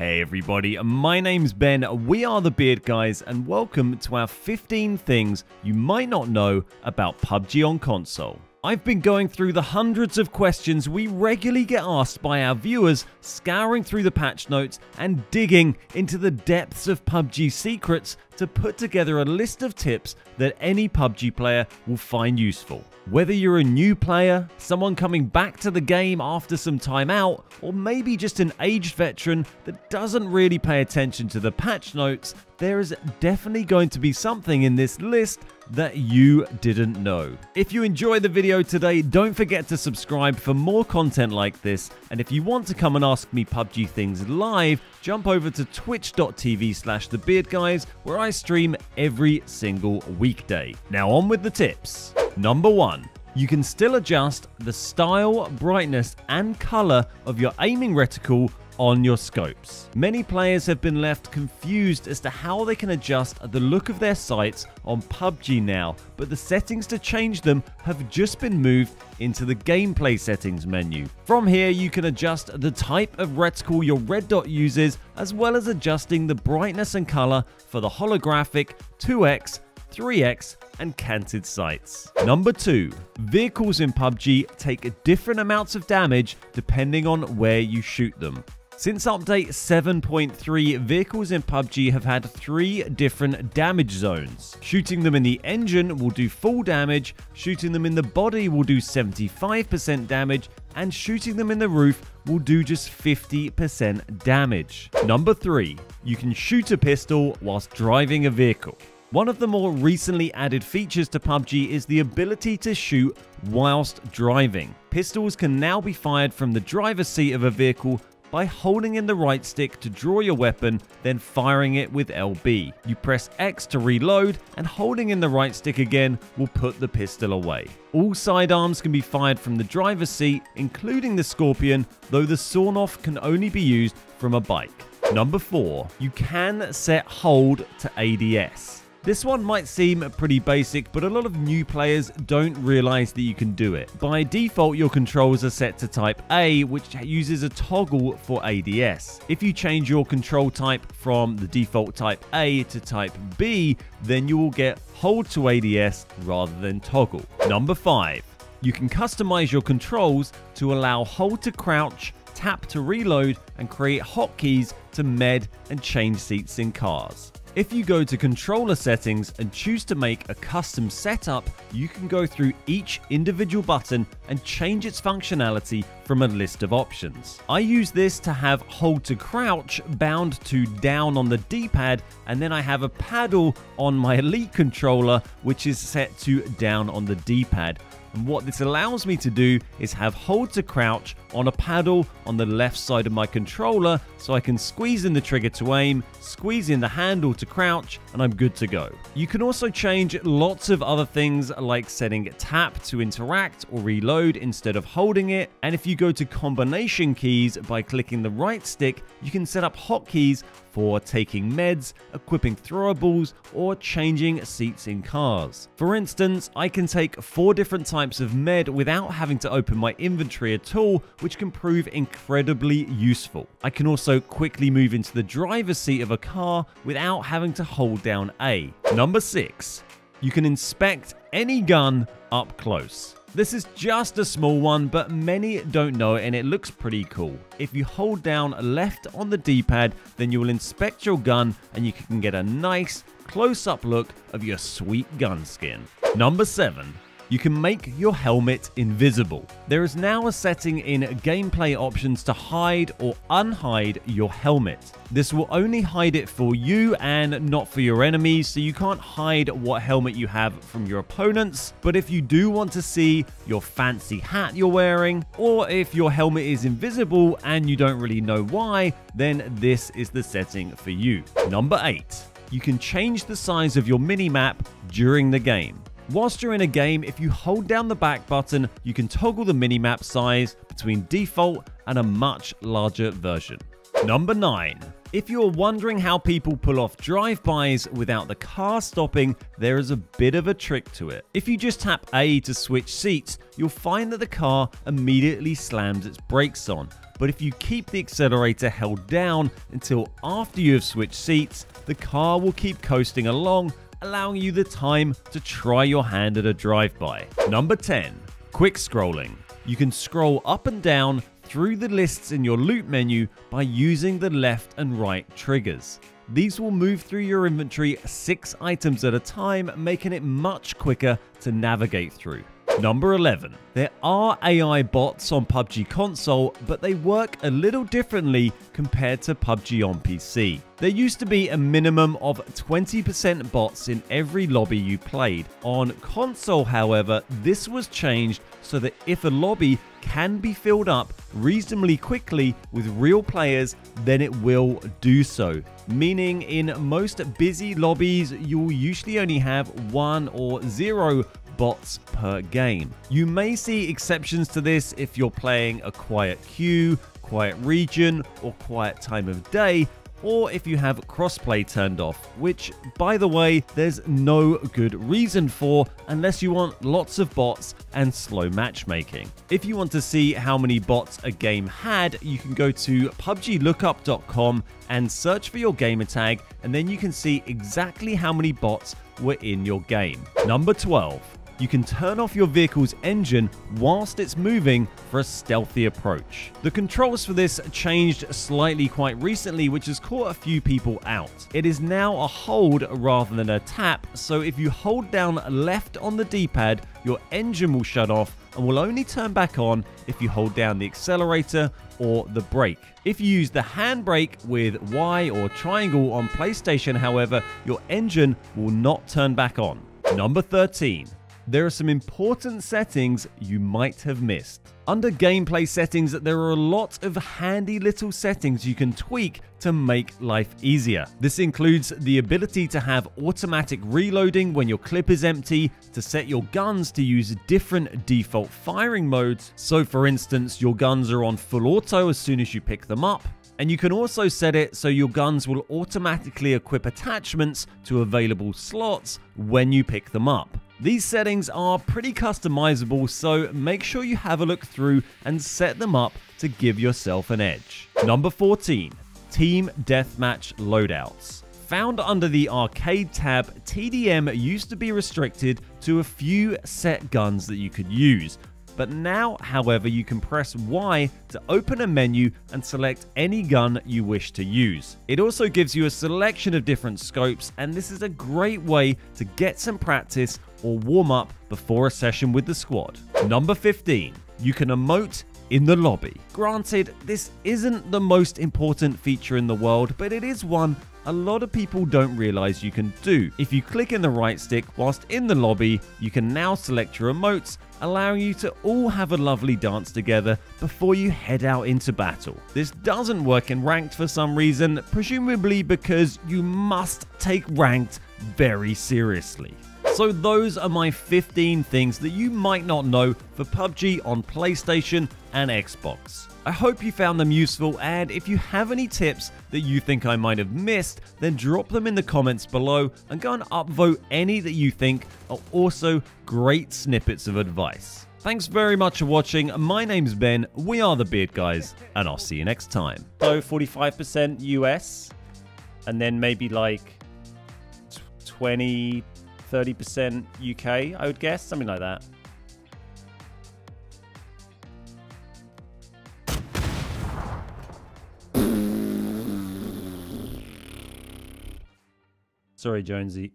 Hey everybody, my name's Ben, we are the Beard Guys, and welcome to our 15 things you might not know about PUBG on console. I've been going through the hundreds of questions we regularly get asked by our viewers, scouring through the patch notes and digging into the depths of PUBG secrets to put together a list of tips that any PUBG player will find useful. Whether you're a new player, someone coming back to the game after some time out, or maybe just an aged veteran that doesn't really pay attention to the patch notes, there is definitely going to be something in this list that you didn't know. If you enjoyed the video today, don't forget to subscribe for more content like this, and if you want to come and ask me PUBG things live, jump over to twitch.tv/thebeardguys, where I stream every single weekday. Now on with the tips. Number 1. You can still adjust the style, brightness and color of your aiming reticle on your scopes. Many players have been left confused as to how they can adjust the look of their sights on PUBG now, but the settings to change them have just been moved into the gameplay settings menu. From here you can adjust the type of reticle your red dot uses, as well as adjusting the brightness and color for the holographic, 2x, 3x and canted sights. Number 2. Vehicles in PUBG take different amounts of damage depending on where you shoot them. Since update 7.3, vehicles in PUBG have had 3 different damage zones. Shooting them in the engine will do full damage, shooting them in the body will do 75% damage, and shooting them in the roof will do just 50% damage. Number 3. You can shoot a pistol whilst driving a vehicle. One of the more recently added features to PUBG is the ability to shoot whilst driving. Pistols can now be fired from the driver's seat of a vehicle by holding in the right stick to draw your weapon, then firing it with LB. You press X to reload, and holding in the right stick again will put the pistol away. All sidearms can be fired from the driver's seat, including the Scorpion, though the sawn-off can only be used from a bike. Number 4. You can set hold to ADS. This one might seem pretty basic, but a lot of new players don't realize that you can do it. By default, your controls are set to type A, which uses a toggle for ADS. If you change your control type from the default type A to type B, then you will get hold to ADS rather than toggle. Number 5. You can customize your controls to allow hold to crouch, tap to reload, and create hotkeys to med and change seats in cars. If you go to controller settings and choose to make a custom setup, you can go through each individual button and change its functionality from a list of options. I use this to have hold to crouch bound to down on the D-pad, and then I have a paddle on my Elite controller which is set to down on the D-pad. And what this allows me to do is have hold to crouch on a paddle on the left side of my controller, so I can squeeze in the trigger to aim, squeeze in the handle to crouch, and I'm good to go. You can also change lots of other things like setting tap to interact or reload instead of holding it, and if you go to combination keys by clicking the right stick, you can set up hotkeys for taking meds, equipping throwables, or changing seats in cars. For instance, I can take 4 different types of med without having to open my inventory at all, which can prove incredibly useful. I can also quickly move into the driver's seat of a car without having to hold down A. Number 6. You can inspect any gun up close. This is just a small one, but many don't know it and it looks pretty cool. If you hold down left on the D-pad, then you will inspect your gun and you can get a nice close-up look of your sweet gun skin. Number 7. You can make your helmet invisible. There is now a setting in gameplay options to hide or unhide your helmet. This will only hide it for you and not for your enemies, so you can't hide what helmet you have from your opponents. But if you do want to see your fancy hat you're wearing, or if your helmet is invisible and you don't really know why, then this is the setting for you. Number 8. You can change the size of your minimap during the game. Whilst you're in a game, if you hold down the back button, you can toggle the minimap size between default and a much larger version. Number 9. If you're wondering how people pull off drive-bys without the car stopping, there is a bit of a trick to it. If you just tap A to switch seats, you'll find that the car immediately slams its brakes on. But if you keep the accelerator held down until after you have switched seats, the car will keep coasting along, allowing you the time to try your hand at a drive-by. Number 10. Quick scrolling. You can scroll up and down through the lists in your loot menu by using the left and right triggers. These will move through your inventory 6 items at a time, making it much quicker to navigate through. Number 11. There are AI bots on PUBG Console, but they work a little differently compared to PUBG on PC. There used to be a minimum of 20% bots in every lobby you played. On console, however, this was changed so that if a lobby can be filled up reasonably quickly with real players, then it will do so. Meaning in most busy lobbies, you'll usually only have 1 or 0 bots per game. You may see exceptions to this if you're playing a quiet queue, quiet region, or quiet time of day, or if you have crossplay turned off, which, by the way, there's no good reason for unless you want lots of bots and slow matchmaking. If you want to see how many bots a game had, you can go to PUBGlookup.com and search for your gamer tag, and then you can see exactly how many bots were in your game. Number 12. You can turn off your vehicle's engine whilst it's moving for a stealthy approach. The controls for this changed slightly quite recently, which has caught a few people out. It is now a hold rather than a tap, so if you hold down left on the D-pad, your engine will shut off and will only turn back on if you hold down the accelerator or the brake. If you use the handbrake with Y or triangle on PlayStation, however, your engine will not turn back on. Number 13. There are some important settings you might have missed. Under gameplay settings, there are a lot of handy little settings you can tweak to make life easier. This includes the ability to have automatic reloading when your clip is empty, to set your guns to use different default firing modes. So for instance, your guns are on full auto as soon as you pick them up. And you can also set it so your guns will automatically equip attachments to available slots when you pick them up. These settings are pretty customizable, so make sure you have a look through and set them up to give yourself an edge. Number 14. Team Deathmatch Loadouts. Found under the Arcade tab, TDM used to be restricted to a few set guns that you could use. But now, however, you can press Y to open a menu and select any gun you wish to use. It also gives you a selection of different scopes, and this is a great way to get some practice or warm up before a session with the squad. Number 15. You can emote in the lobby. Granted, this isn't the most important feature in the world, but it is one a lot of people don't realize you can do. If you click in the right stick whilst in the lobby, you can now select your emotes, allowing you to all have a lovely dance together before you head out into battle. This doesn't work in ranked for some reason, presumably because you must take ranked very seriously. So those are my 15 things that you might not know for PUBG on PlayStation and Xbox. I hope you found them useful, and if you have any tips that you think I might have missed, then drop them in the comments below and go and upvote any that you think are also great snippets of advice. Thanks very much for watching. My name's Ben, we are the Beard Guys, and I'll see you next time. So 45% US, and then maybe like 20-30% UK, I would guess, something like that. Sorry, Jonesy.